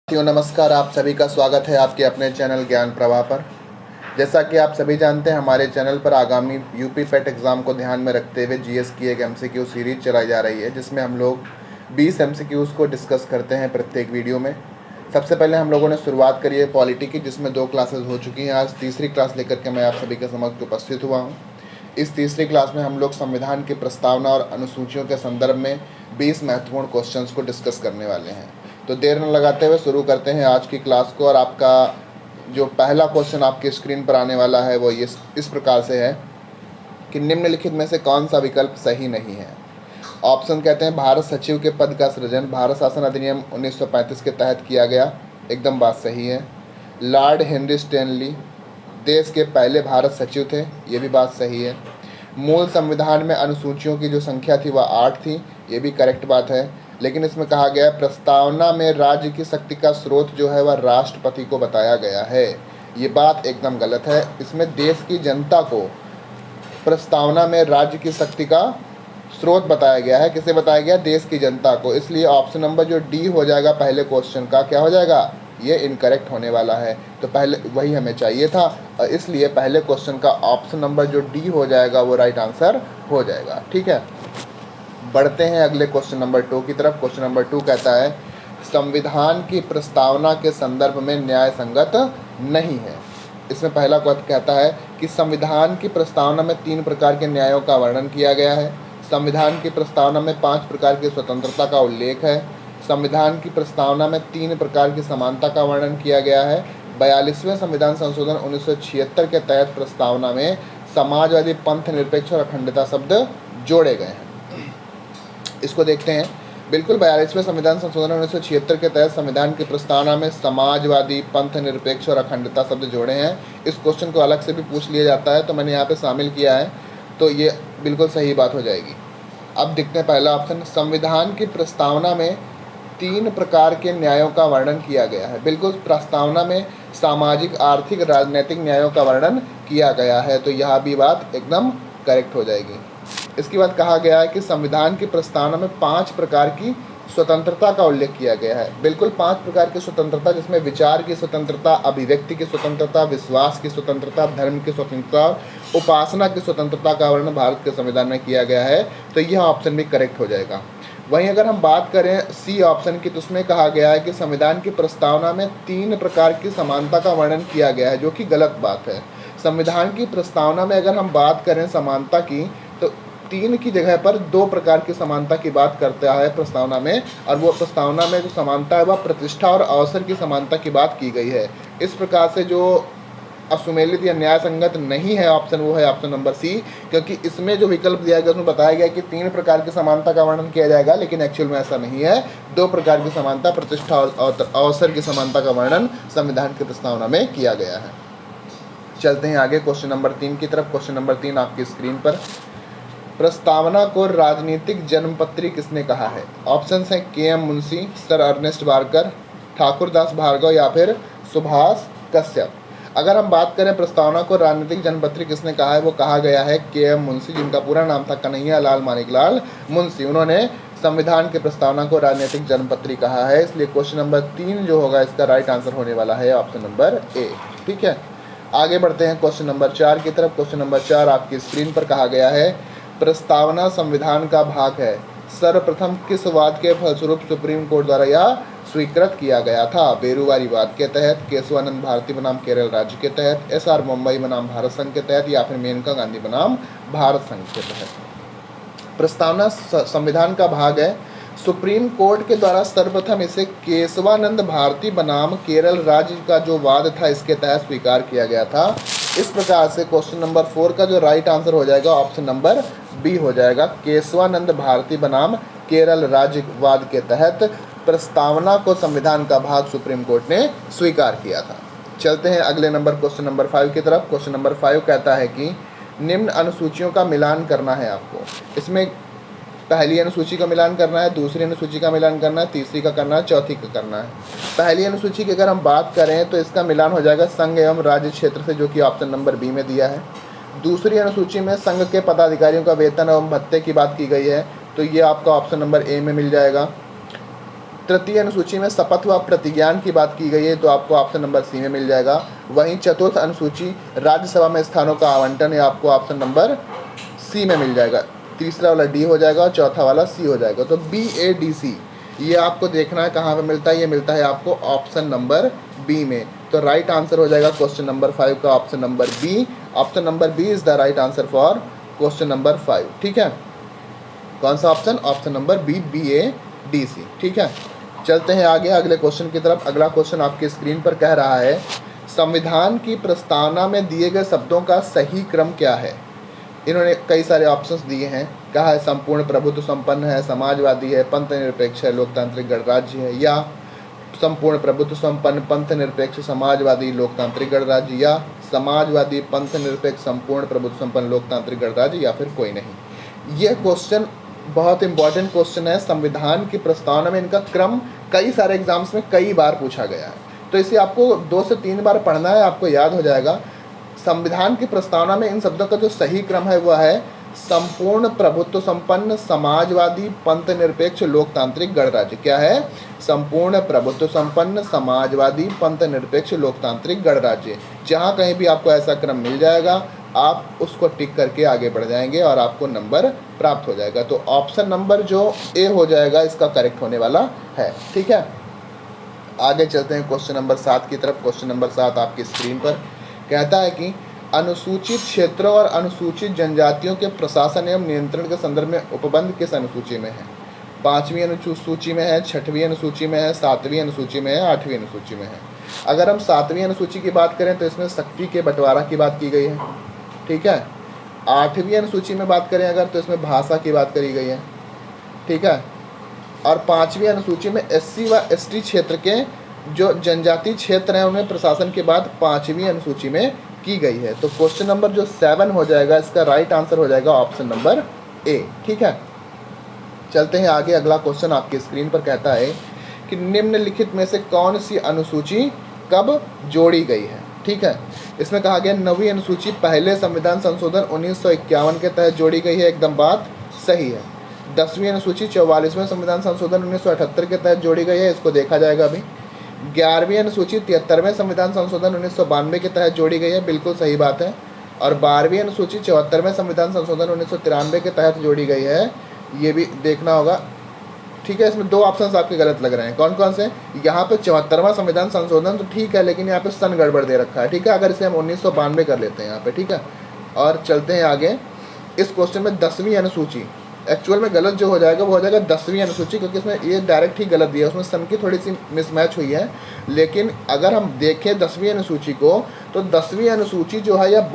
नमस्कार। आप सभी का स्वागत है आपके अपने चैनल ज्ञान प्रवाह पर। जैसा कि आप सभी जानते हैं, हमारे चैनल पर आगामी यूपी पेट एग्ज़ाम को ध्यान में रखते हुए जीएस की एक एमसीक्यू सीरीज चलाई जा रही है, जिसमें हम लोग 20 एमसीक्यूज़ को डिस्कस करते हैं प्रत्येक वीडियो में। सबसे पहले हम लोगों ने शुरुआत करी है पॉलिटी की, जिसमें 2 क्लासेस हो चुकी हैं। आज तीसरी क्लास लेकर के मैं आप सभी के समक्ष उपस्थित हुआ हूँ। इस तीसरी क्लास में हम लोग संविधान की प्रस्तावना और अनुसूचियों के संदर्भ में 20 महत्वपूर्ण क्वेश्चंस को डिस्कस करने वाले हैं। तो देर न लगाते हुए शुरू करते हैं आज की क्लास को। और आपका जो पहला क्वेश्चन आपकी स्क्रीन पर आने वाला है वो इस प्रकार से है कि निम्नलिखित में से कौन सा विकल्प सही नहीं है। ऑप्शन कहते हैं भारत सचिव के पद का सृजन भारत शासन अधिनियम 1935 के तहत किया गया, एकदम बात सही है। लॉर्ड हेनरी स्टैनली देश के पहले भारत सचिव थे, ये भी बात सही है। मूल संविधान में अनुसूचियों की जो संख्या थी वह 8 थी, ये भी करेक्ट बात है। लेकिन इसमें कहा गया है प्रस्तावना में राज्य की शक्ति का स्रोत जो है वह राष्ट्रपति को बताया गया है, ये बात एकदम गलत है। इसमें देश की जनता को प्रस्तावना में राज्य की शक्ति का स्रोत बताया गया है। किसे बताया गया? देश की जनता को। इसलिए ऑप्शन नंबर जो डी हो जाएगा पहले क्वेश्चन का, क्या हो जाएगा? ये इनकरेक्ट होने वाला है। तो पहले वही हमें चाहिए था, और इसलिए पहले क्वेश्चन का ऑप्शन नंबर जो डी हो जाएगा वो राइट आंसर हो जाएगा। ठीक है, बढ़ते हैं अगले क्वेश्चन नंबर 2 की तरफ। क्वेश्चन नंबर 2 कहता है संविधान की प्रस्तावना के संदर्भ में न्याय संगत नहीं है। इसमें पहला कहता है कि संविधान की प्रस्तावना में 3 प्रकार के न्यायों का वर्णन किया गया है। संविधान की प्रस्तावना में 5 प्रकार की स्वतंत्रता का उल्लेख है। संविधान की प्रस्तावना में 3 प्रकार की समानता का वर्णन किया गया है। 42वें संविधान संशोधन 1976 के तहत प्रस्तावना में समाजवादी, पंथ निरपेक्ष और अखंडता शब्द जोड़े गए हैं। इसको देखते हैं। बिल्कुल, 42वें संविधान संशोधन 1976 के तहत संविधान की प्रस्तावना में समाजवादी, पंथ निरपेक्ष और अखंडता शब्द जोड़े हैं। इस क्वेश्चन को अलग से भी पूछ लिया जाता है, तो मैंने यहाँ पे शामिल किया है, तो ये बिल्कुल सही बात हो जाएगी। अब देखते हैं पहला ऑप्शन, संविधान की प्रस्तावना में 3 प्रकार के न्यायों का वर्णन किया गया है। बिल्कुल, प्रस्तावना में सामाजिक, आर्थिक, राजनीतिक न्यायों का वर्णन किया गया है, तो यह भी बात एकदम करेक्ट हो जाएगी। इसके बाद कहा गया है कि संविधान की प्रस्तावना में 5 प्रकार की स्वतंत्रता का उल्लेख किया गया है। बिल्कुल, 5 प्रकार की स्वतंत्रता, जिसमें विचार की स्वतंत्रता, अभिव्यक्ति की स्वतंत्रता, विश्वास की स्वतंत्रता, धर्म की स्वतंत्रता, उपासना की स्वतंत्रता का वर्णन भारत के संविधान में किया गया है, तो यह ऑप्शन भी करेक्ट हो जाएगा। वहीं अगर हम बात करें सी ऑप्शन की, तो उसमें कहा गया है कि संविधान की प्रस्तावना में 3 प्रकार की समानता का वर्णन किया गया है, जो कि गलत बात है। संविधान की प्रस्तावना में अगर हम बात करें समानता की, तो 3 की जगह पर 2 प्रकार की समानता की बात करता है प्रस्तावना में, और वो प्रस्तावना में जो समानता है वह प्रतिष्ठा और अवसर की समानता की बात की गई है। इस प्रकार से जो असुमेलित या न्याय संगत नहीं है ऑप्शन, वो है ऑप्शन नंबर सी, क्योंकि इसमें जो विकल्प दिया गया उसमें बताया गया कि 3 प्रकार की समानता का वर्णन किया जाएगा, लेकिन एक्चुअल में ऐसा नहीं है। 2 प्रकार की समानता, प्रतिष्ठा और अवसर की समानता का वर्णन संविधान की प्रस्तावना में किया गया है। चलते हैं आगे क्वेश्चन नंबर 3 की तरफ। क्वेश्चन नंबर 3 आपकी स्क्रीन पर, प्रस्तावना को राजनीतिक जन्मपत्री किसने कहा है? ऑप्शंस हैं K M. Munshi, sir Ernest Barker, Thakur Das Bhargava या फिर सुभाष कश्यप। अगर हम बात करें प्रस्तावना को राजनीतिक जन्मपत्री किसने कहा है, वो कहा गया है के.एम. मुंशी, जिनका पूरा नाम था कन्हैया लाल मानिकलाल मुंशी। उन्होंने संविधान की प्रस्तावना को राजनीतिक जन्मपत्री कहा है, इसलिए क्वेश्चन नंबर 3 जो होगा इसका राइट आंसर होने वाला है ऑप्शन नंबर ए। ठीक है, आगे बढ़ते हैं क्वेश्चन नंबर 4 की तरफ। क्वेश्चन नंबर 4 आपकी स्क्रीन पर कहा गया है प्रस्तावना संविधान का भाग है, सर्वप्रथम किस वाद के फलस्वरूप सुप्रीम कोर्ट द्वारा यह स्वीकृत किया गया था? बेरुवारी वाद के तहत, केशवानंद भारती बनाम केरल राज्य के तहत, एस.आर. मुंबई बनाम भारत संघ के तहत, या फिर मेनका गांधी बनाम भारत संघ के तहत। प्रस्तावना संविधान का भाग है। सुप्रीम कोर्ट के द्वारा सर्वप्रथम इसे केशवानंद भारती बनाम केरल राज्य का जो वाद था इसके तहत स्वीकार किया गया था। इस प्रकार से क्वेश्चन नंबर 4 का जो राइट आंसर हो जाएगा ऑप्शन नंबर बी हो जाएगा। केशवानंद भारती बनाम केरल राज्य वाद के तहत प्रस्तावना को संविधान का भाग सुप्रीम कोर्ट ने स्वीकार किया था। चलते हैं अगले नंबर क्वेश्चन नंबर 5 की तरफ। क्वेश्चन नंबर 5 कहता है कि निम्न अनुसूचियों का मिलान करना है आपको। इसमें पहली अनुसूची का मिलान करना है, दूसरी अनुसूची का मिलान करना है, तीसरी का करना है, चौथी का करना है। पहली अनुसूची की अगर हम बात करें तो इसका मिलान हो जाएगा संघ एवं राज्य क्षेत्र से, जो कि ऑप्शन नंबर बी में दिया है। दूसरी अनुसूची में संघ के पदाधिकारियों का वेतन एवं भत्ते की बात की गई है, तो ये आपका ऑप्शन नंबर ए में मिल जाएगा। तृतीय अनुसूची में शपथ व प्रतिज्ञान की बात की गई है तो आपको ऑप्शन नंबर सी में मिल जाएगा। वहीं चतुर्थ अनुसूची राज्यसभा में स्थानों का आवंटन है, आपको ऑप्शन नंबर सी में मिल जाएगा। तीसरा वाला डी हो जाएगा और चौथा वाला सी हो जाएगा। तो BADC ये आपको देखना है कहाँ पे मिलता है, ये मिलता है आपको ऑप्शन नंबर बी में। तो राइट आंसर हो जाएगा क्वेश्चन नंबर 5 का option number B. Option number B is the right answer for question number 5। ठीक है, कौन सा option? Option number B, BADC। ठीक है, चलते हैं आगे अगले क्वेश्चन की तरफ। अगला क्वेश्चन आपकी स्क्रीन पर कह रहा है, संविधान की प्रस्तावना में दिए गए शब्दों का सही क्रम क्या है? इन्होंने कई सारे ऑप्शंस दिए हैं। कहा है संपूर्ण प्रभुत्व संपन्न है, समाजवादी है, पंथ निरपेक्ष है, लोकतांत्रिक गणराज्य है, या संपूर्ण प्रभुत्व संपन्न, पंथ निरपेक्ष, समाजवादी, लोकतांत्रिक गणराज्य, या समाजवादी, पंथ निरपेक्ष, संपूर्ण प्रभुत्व संपन्न, लोकतांत्रिक गणराज्य, या फिर कोई नहीं। यह क्वेश्चन बहुत इंपॉर्टेंट क्वेश्चन है। संविधान की प्रस्तावना में इनका क्रम कई सारे एग्जाम्स में कई बार पूछा गया है, तो इसे आपको 2 से 3 बार पढ़ना है, आपको याद हो जाएगा। संविधान की प्रस्तावना में इन शब्दों का जो सही क्रम है वह है संपूर्ण प्रभुत्व संपन्न, समाजवादी, पंथ निरपेक्ष, लोकतांत्रिक गणराज्य। क्या है? संपूर्ण प्रभुत्व संपन्न, समाजवादी, पंथ निरपेक्ष, लोकतांत्रिक गणराज्य। जहाँ कहीं भी आपको ऐसा क्रम मिल जाएगा आप उसको टिक करके आगे बढ़ जाएंगे और आपको नंबर प्राप्त हो जाएगा। तो ऑप्शन नंबर जो ए हो जाएगा इसका करेक्ट होने वाला है। ठीक है, आगे चलते हैं क्वेश्चन नंबर 7 की तरफ। क्वेश्चन नंबर 7 आपकी स्क्रीन पर कहता है कि अनुसूचित क्षेत्रों और अनुसूचित जनजातियों के प्रशासन एवं नियंत्रण के संदर्भ में उपबंध किस अनुसूची में है? 5वीं अनुसूची में है, 6वीं अनुसूची में है, 7वीं अनुसूची में है, 8वीं अनुसूची में है। अगर हम 7वीं अनुसूची की बात करें तो इसमें शक्ति के बंटवारा की बात की गई है। ठीक है, 8वीं अनुसूची में बात करें अगर तो इसमें भाषा की बात करी गई है। ठीक है, और 5वीं अनुसूची में SC व ST क्षेत्र के जो जनजातीय क्षेत्र हैं उनमें प्रशासन के बाद 5वीं अनुसूची में की गई है। तो क्वेश्चन नंबर जो 7 हो जाएगा इसका राइट आंसर हो जाएगा ऑप्शन नंबर ए। ठीक है, चलते हैं आगे। अगला क्वेश्चन आपकी स्क्रीन पर कहता है कि निम्नलिखित में से कौन सी अनुसूची कब जोड़ी गई है? ठीक है, इसमें कहा गया 9वीं अनुसूची पहले संविधान संशोधन 1951 के तहत जोड़ी गई है, एकदम बात सही है। 10वीं अनुसूची 44वें संविधान संशोधन 1978 के तहत जोड़ी गई है, इसको देखा जाएगा अभी। 11वीं अनुसूची 73वें संविधान संशोधन 1992 के तहत जोड़ी गई है, बिल्कुल सही बात है। और 12वीं अनुसूची 74वें संविधान संशोधन 1993 के तहत जोड़ी गई है, ये भी देखना होगा। ठीक है, इसमें 2 ऑप्शंस आपके गलत लग रहे हैं। कौन कौन से? यहाँ पे 74वां संविधान संशोधन तो ठीक है, लेकिन यहाँ पे सन गड़बड़ दे रखा है। ठीक है, अगर इसे हम 1992 कर लेते हैं यहाँ पे। ठीक है, और चलते हैं आगे। इस क्वेश्चन में 10वीं अनुसूची एक्चुअल में गलत जो हो जाएगा वो हो जाएगा 10वीं अनुसूची, क्योंकि इसमें ये डायरेक्ट ही गलत दिया है, उसमें सन की थोड़ी सी मिसमैच हुई है। लेकिन अगर हम देखें 10वीं अनुसूची को तो 10वीं अनुसूची जो है यह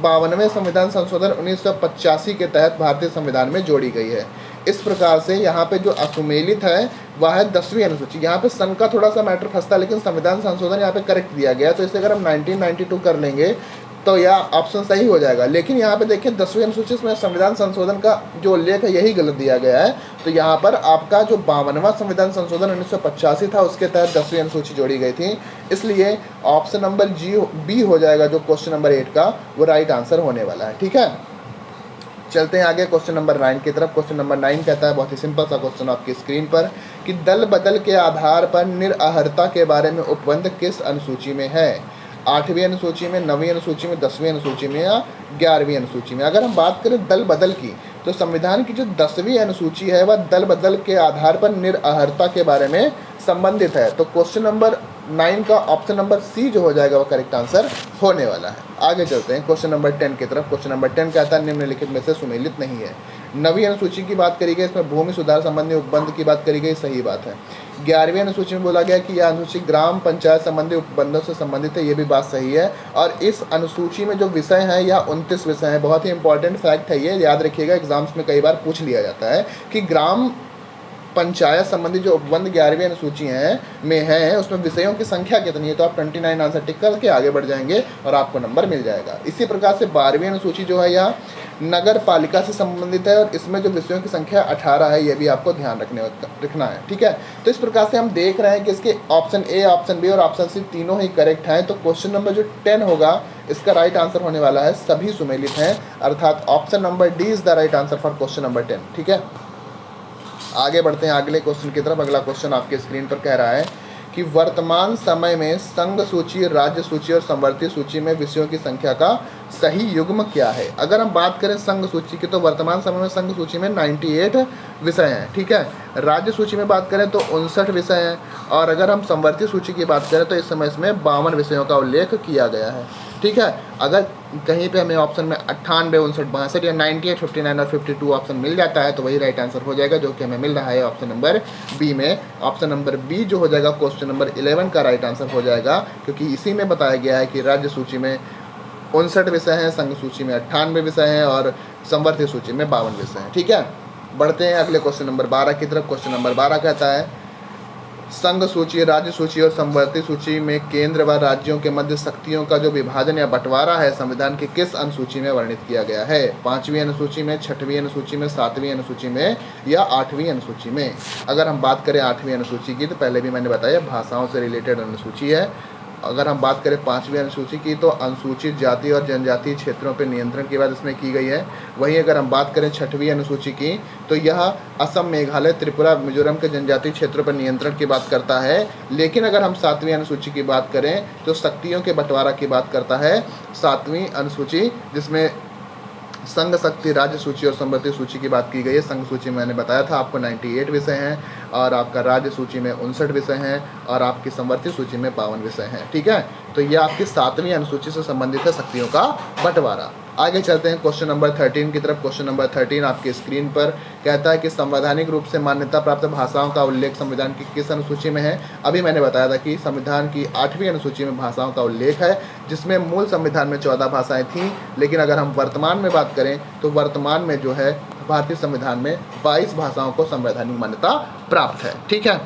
52वें संविधान संशोधन 1985 के तहत भारतीय संविधान में जोड़ी गई है। इस प्रकार से यहाँ पे जो असुमेलित है वह है 10वीं अनुसूची। यहाँ पे सन का थोड़ा सा मैटर फंसता है, लेकिन संविधान संशोधन यहाँ पे करेक्ट दिया गया है, तो इसे अगर हम 1992 कर लेंगे तो यह ऑप्शन सही हो जाएगा। लेकिन यहाँ पे देखिए 10वीं अनुसूची में संविधान संशोधन का जो उल्लेख है यही गलत दिया गया है, तो यहाँ पर आपका जो 52वां संविधान संशोधन 1985 था उसके तहत 10वीं अनुसूची जोड़ी गई थी। इसलिए ऑप्शन नंबर बी हो जाएगा जो क्वेश्चन नंबर 8 का वो राइट आंसर होने वाला है। ठीक है, चलते हैं आगे क्वेश्चन नंबर 9 की तरफ। क्वेश्चन नंबर 9 कहता है, बहुत ही सिंपल सा क्वेश्चन आपकी स्क्रीन पर, कि दल बदल के आधार पर निरअर्हता के बारे में उपबंध किस अनुसूची में है? 8वीं अनुसूची में, 9वीं अनुसूची में, 10वीं अनुसूची में, या 11वीं अनुसूची में? अगर हम बात करें दल बदल की तो संविधान की जो 10वीं अनुसूची है वह दल बदल के आधार पर निरअर्हता के बारे में संबंधित है। तो क्वेश्चन नंबर 9 का ऑप्शन नंबर सी जो हो जाएगा वो करेक्ट आंसर होने वाला है। आगे चलते हैं क्वेश्चन नंबर 10 की तरफ। क्वेश्चन नंबर 10 कहता है निम्नलिखित में से सुमेलित नहीं है। 9वीं अनुसूची की बात करी गई, इसमें भूमि सुधार संबंधी उपबंध की बात करी गई, सही बात है। 11वीं अनुसूची में बोला गया कि यह अनुसूची ग्राम पंचायत संबंधी उपबंधों से संबंधित है, ये भी बात सही है। और इस अनुसूची में जो विषय हैं यह 29 विषय हैं। बहुत ही इंपॉर्टेंट फैक्ट है, ये याद रखिएगा, एग्जाम्स में कई बार पूछ लिया जाता है कि ग्राम पंचायत संबंधी जो उपबंध 11वीं अनुसूची में है उसमें विषयों की संख्या कितनी है, तो आप 29 आंसर टिक करके आगे बढ़ जाएंगे और आपको नंबर मिल जाएगा। इसी प्रकार से 12वीं अनुसूची जो है यह नगर पालिका से संबंधित है और इसमें जो विषयों की संख्या 18 है, ये भी आपको ध्यान रखना है। ठीक है, तो इस प्रकार से हम देख रहे हैं कि इसके ऑप्शन ए, ऑप्शन बी और ऑप्शन सी तीनों ही करेक्ट हैं। तो क्वेश्चन नंबर जो 10 होगा इसका राइट आंसर होने वाला है सभी सुमेलित हैं, अर्थात option number D is the right answer for question number 10। ठीक है, आगे बढ़ते हैं अगले क्वेश्चन की तरफ। अगला क्वेश्चन आपके स्क्रीन पर कह रहा है कि वर्तमान समय में संघ सूची, राज्य सूची और संवर्ती सूची में विषयों की संख्या का सही युग्म क्या है। अगर हम बात करें संघ सूची की तो वर्तमान समय में संघ सूची में 98 विषय हैं, ठीक है। राज्य सूची में बात करें तो 59 विषय हैं, और अगर हम संवर्ती सूची की बात करें तो इस समय इसमें 52 विषयों का उल्लेख किया गया है, ठीक है। अगर कहीं पे हमें ऑप्शन में 98, 59, 62 या 98, 59 और 52 ऑप्शन मिल जाता है तो वही राइट आंसर हो जाएगा, जो कि हमें मिल रहा है ऑप्शन नंबर बी में। ऑप्शन नंबर बी जो हो जाएगा क्वेश्चन नंबर 11 का राइट आंसर हो जाएगा, क्योंकि इसी में बताया गया है कि राज्य सूची में 59 विषय हैं, संघ सूची में 98 विषय हैं और संवर्ती सूची में 52 विषय हैं, ठीक है। बढ़ते हैं अगले क्वेश्चन नंबर 12 की तरफ। क्वेश्चन नंबर 12 कहता है संघ सूची, राज्य सूची और संवर्ती सूची में केंद्र व राज्यों के मध्य शक्तियों का जो विभाजन या बंटवारा है संविधान की किस अनुसूची में वर्णित किया गया है। 5वीं अनुसूची में, 6वीं अनुसूची में, 7वीं अनुसूची में या 8वीं अनुसूची में। अगर हम बात करें 8वीं अनुसूची की तो पहले भी मैंने बताया भाषाओं से रिलेटेड अनुसूची है। अगर हम बात करें 5वीं अनुसूची की तो अनुसूचित जाति और जनजातीय क्षेत्रों पर नियंत्रण की बात इसमें की गई है। वहीं अगर हम बात करें 6वीं अनुसूची की तो यह असम, मेघालय, त्रिपुरा, मिजोरम के जनजातीय क्षेत्रों पर नियंत्रण की बात करता है। लेकिन अगर हम 7वीं अनुसूची की बात करें तो शक्तियों के बंटवारा की बात करता है 7वीं अनुसूची, जिसमें संघ, शक्ति, राज्य सूची और संवर्ती सूची की बात की गई है। संघ सूची में मैंने बताया था आपको 98 विषय हैं, और आपका राज्य सूची में 59 विषय हैं, और आपकी संवर्ती सूची में 52 विषय हैं, ठीक है। तो ये आपकी 7वीं अनुसूची से संबंधित है, शक्तियों का बंटवारा। आगे चलते हैं क्वेश्चन नंबर 13 की तरफ। क्वेश्चन नंबर 13 आपके स्क्रीन पर कहता है कि संवैधानिक रूप से मान्यता प्राप्त भाषाओं का उल्लेख संविधान की किस अनुसूची में है। अभी मैंने बताया था कि संविधान की 8वीं अनुसूची में भाषाओं का उल्लेख है, जिसमें मूल संविधान में 14 भाषाएं थीं, लेकिन अगर हम वर्तमान में बात करें तो वर्तमान में जो है भारतीय संविधान में 22 भाषाओं को संवैधानिक मान्यता प्राप्त है, ठीक है।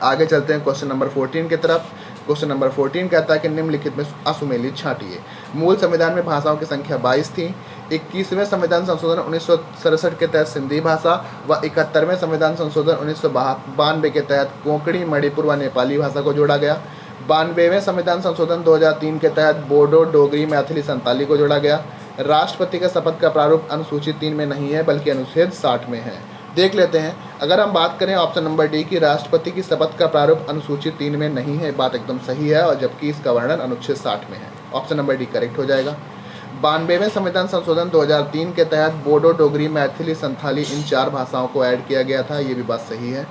आगे चलते हैं क्वेश्चन नंबर 14 की तरफ। क्वेश्चन नंबर 14 कहता है कि निम्नलिखित में असुमेलित छांटिए। मूल संविधान में भाषाओं की संख्या 22 थी। 21वें संविधान संशोधन 1967 के तहत सिंधी भाषा व 71वें संविधान संशोधन 1992 के तहत कोंकणी, मणिपुर व नेपाली भाषा को जोड़ा गया। 92वें संविधान संशोधन 2003 के तहत बोडो, डोगरी, मैथिली, संताली को जोड़ा गया। राष्ट्रपति का शपथ का प्रारूप अनुसूची 3 में नहीं है बल्कि अनुच्छेद 60 में है। देख लेते हैं। अगर हम बात करें ऑप्शन नंबर डी की राष्ट्रपति की शपथ का प्रारूप अनुसूची 3 में नहीं है, बात एकदम सही है, और जबकि इसका वर्णन अनुच्छेद 60 में है। ऑप्शन नंबर डी करेक्ट हो जाएगा। 92वें संविधान संशोधन 2003 के तहत बोडो, डोगरी, मैथिली, संथाली इन 4 भाषाओं को ऐड किया गया था, ये भी बात सही है।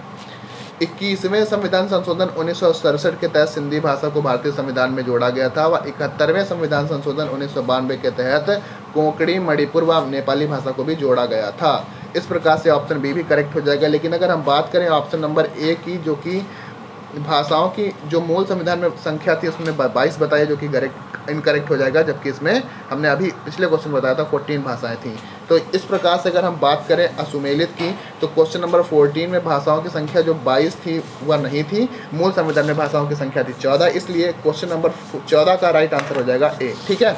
21वें संविधान संशोधन 1967 के तहत सिंधी भाषा को भारतीय संविधान में जोड़ा गया था व 71वें संविधान संशोधन 1992 के तहत कोंकणी, मणिपुर व नेपाली भाषा को भी जोड़ा गया था। इस प्रकार से ऑप्शन बी भी करेक्ट हो जाएगा। लेकिन अगर हम बात करें ऑप्शन नंबर ए की, जो कि भाषाओं की जो मूल संविधान में संख्या थी उसमें 22 बताया, जो कि इनकरेक्ट हो जाएगा, जबकि इसमें हमने अभी पिछले क्वेश्चन बताया था 14 भाषाएं थीं। तो इस प्रकार से अगर हम बात करें असुमेलित की तो क्वेश्चन नंबर 14 में भाषाओं की संख्या जो 22 थी वह नहीं थी, मूल संविधान में भाषाओं की संख्या थी 14, इसलिए क्वेश्चन नंबर 14 का राइट आंसर हो जाएगा ए, ठीक है।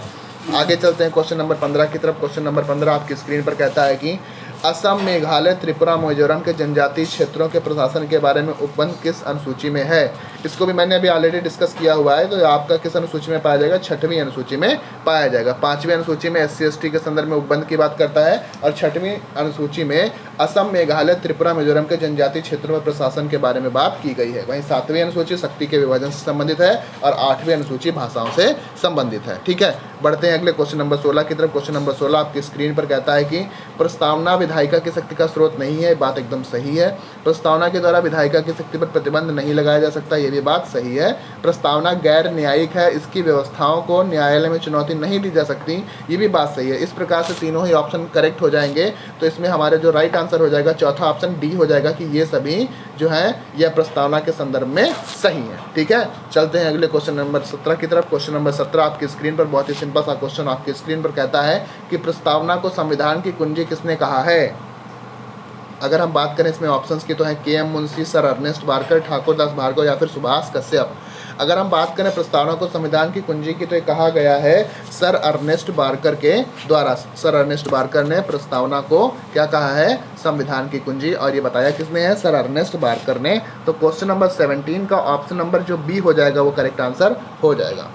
आगे चलते हैं क्वेश्चन नंबर 15 की तरफ। क्वेश्चन नंबर 15 आपकी स्क्रीन पर कहता है कि असम, मेघालय, त्रिपुरा, मिजोरम के जनजातीय क्षेत्रों के प्रशासन के बारे में उपबंध किस अनुसूची में है। इसको भी मैंने अभी ऑलरेडी डिस्कस किया हुआ है। तो आपका किस अनुसूची में पाया जाएगा, 6वीं अनुसूची में पाया जाएगा। 5वीं अनुसूची में SC/ST के संदर्भ में उपबंध की बात करता है, और 6वीं अनुसूची में असम, मेघालय, त्रिपुरा, मिजोरम के जनजातीय क्षेत्रों में प्रशासन के बारे में बात की गई है। वहीं 7वीं अनुसूची शक्ति के विभाजन से संबंधित है, और 8वीं अनुसूची भाषाओं से संबंधित है, ठीक है। बढ़ते हैं अगले क्वेश्चन नंबर 16 की तरफ। क्वेश्चन नंबर 16 आपकी स्क्रीन पर कहता है कि प्रस्तावना विधायिका की शक्ति का स्रोत नहीं है, बात एकदम सही है। प्रस्तावना के द्वारा विधायिका की शक्ति पर प्रतिबंध नहीं लगाया जा सकता, ये भी बात सही है। प्रस्तावना गैर न्यायिक है, इसकी व्यवस्थाओं को न्यायालय में चुनौती नहीं दी जा सकती, ये भी बात सही है। इस प्रकार से तीनों ही ऑप्शन करेक्ट हो जाएंगे। तो इसमें हमारे जो राइट आंसर हो जाएगा चौथा ऑप्शन डी हो जाएगा कि ये सभी जो है यह प्रस्तावना के संदर्भ में सही है, ठीक है। चलते हैं अगले क्वेश्चन नंबर 17 की तरफ। क्वेश्चन नंबर 17 आपकी स्क्रीन पर बहुत ही सिंपल सा क्वेश्चन आपकी स्क्रीन पर कहता है कि प्रस्तावना को संविधान की कुंजी किसने कहा है। अगर हम बात करें इसमें ऑप्शंस की तो है KM Munshi, sir Ernest Barker, Thakur Das Bhargava या फिर सुभाष कश्यप। अगर हम बात करें प्रस्तावना को संविधान की कुंजी की तो ये कहा गया है सर अर्नेस्ट बारकर के द्वारा। सर अर्नेस्ट बारकर ने प्रस्तावना को क्या कहा है, संविधान की कुंजी, और ये बताया किसने है, सर अर्नेस्ट बारकर ने। तो क्वेश्चन नंबर 17 का ऑप्शन नंबर जो बी हो जाएगा वो करेक्ट आंसर हो जाएगा।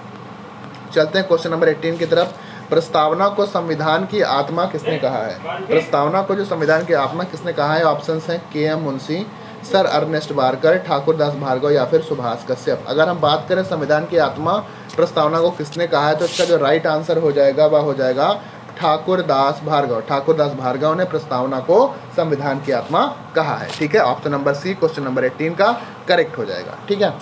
चलते हैं क्वेश्चन नंबर 18 की तरफ। प्रस्तावना को संविधान की आत्मा किसने कहा है? प्रस्तावना को जो संविधान की आत्मा किसने कहा है? ऑप्शंस हैं K M. Munshi, sir Ernest Barker, Thakur Das Bhargava या फिर सुभाष कश्यप। अगर हम बात करें संविधान की आत्मा प्रस्तावना को किसने कहा है, तो इसका जो राइट आंसर हो जाएगा वह हो जाएगा ठाकुर दास भार्गव। ठाकुर दास भार्गव ने प्रस्तावना को संविधान की आत्मा कहा है। ठीक है, option number C question number 18 का करेक्ट हो जाएगा। ठीक है,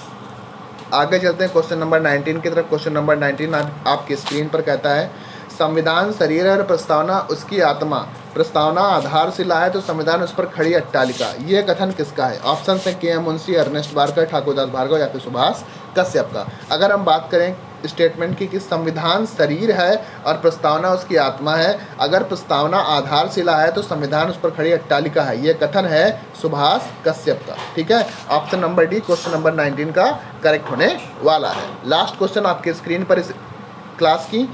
आगे चलते हैं क्वेश्चन नंबर 19 की तरफ। क्वेश्चन नंबर 19 आपकी स्क्रीन पर कहता है, संविधान शरीर है और प्रस्तावना उसकी आत्मा। प्रस्तावना आधारशिला है तो संविधान उस पर खड़ी अट्टालिका। ये कथन किसका है? ऑप्शन है के.एम. मुंशी, अर्नेस्ट बारकर, ठाकुर दास भार्गव या फिर सुभाष कश्यप का। अगर हम बात करें स्टेटमेंट की कि संविधान शरीर है और प्रस्तावना उसकी आत्मा है, अगर प्रस्तावना आधारशिला है तो संविधान उस पर खड़ी अट्टालिका है, ये कथन है सुभाष कश्यप का। ठीक है, option number D question number 19 का करेक्ट होने वाला है। लास्ट क्वेश्चन आपके स्क्रीन पर इस क्लास की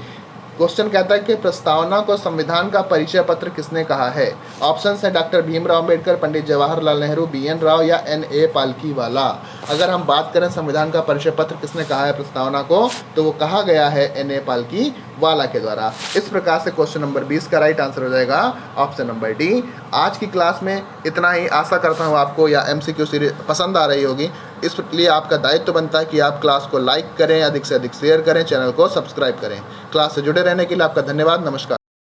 क्वेश्चन कहता है कि प्रस्तावना को संविधान का परिचय पत्र किसने कहा है? ऑप्शन है डॉक्टर भीमराव अंबेडकर, पंडित जवाहरलाल नेहरू, बी.एन. राव या N.A. पालकीवाला। अगर हम बात करें संविधान का परिचय पत्र किसने कहा है प्रस्तावना को, तो वो कहा गया है N.A. पालकीवाला के द्वारा। इस प्रकार से क्वेश्चन नंबर 20 का राइट आंसर हो जाएगा ऑप्शन नंबर डी। आज की क्लास में इतना ही। आशा करता हूँ आपको या MCQ सीरीज पसंद आ रही होगी, इसलिए आपका दायित्व बनता है कि आप क्लास को लाइक करें, अधिक से अधिक शेयर करें, चैनल को सब्सक्राइब करें। क्लास से जुड़े रहने के लिए आपका धन्यवाद। नमस्कार।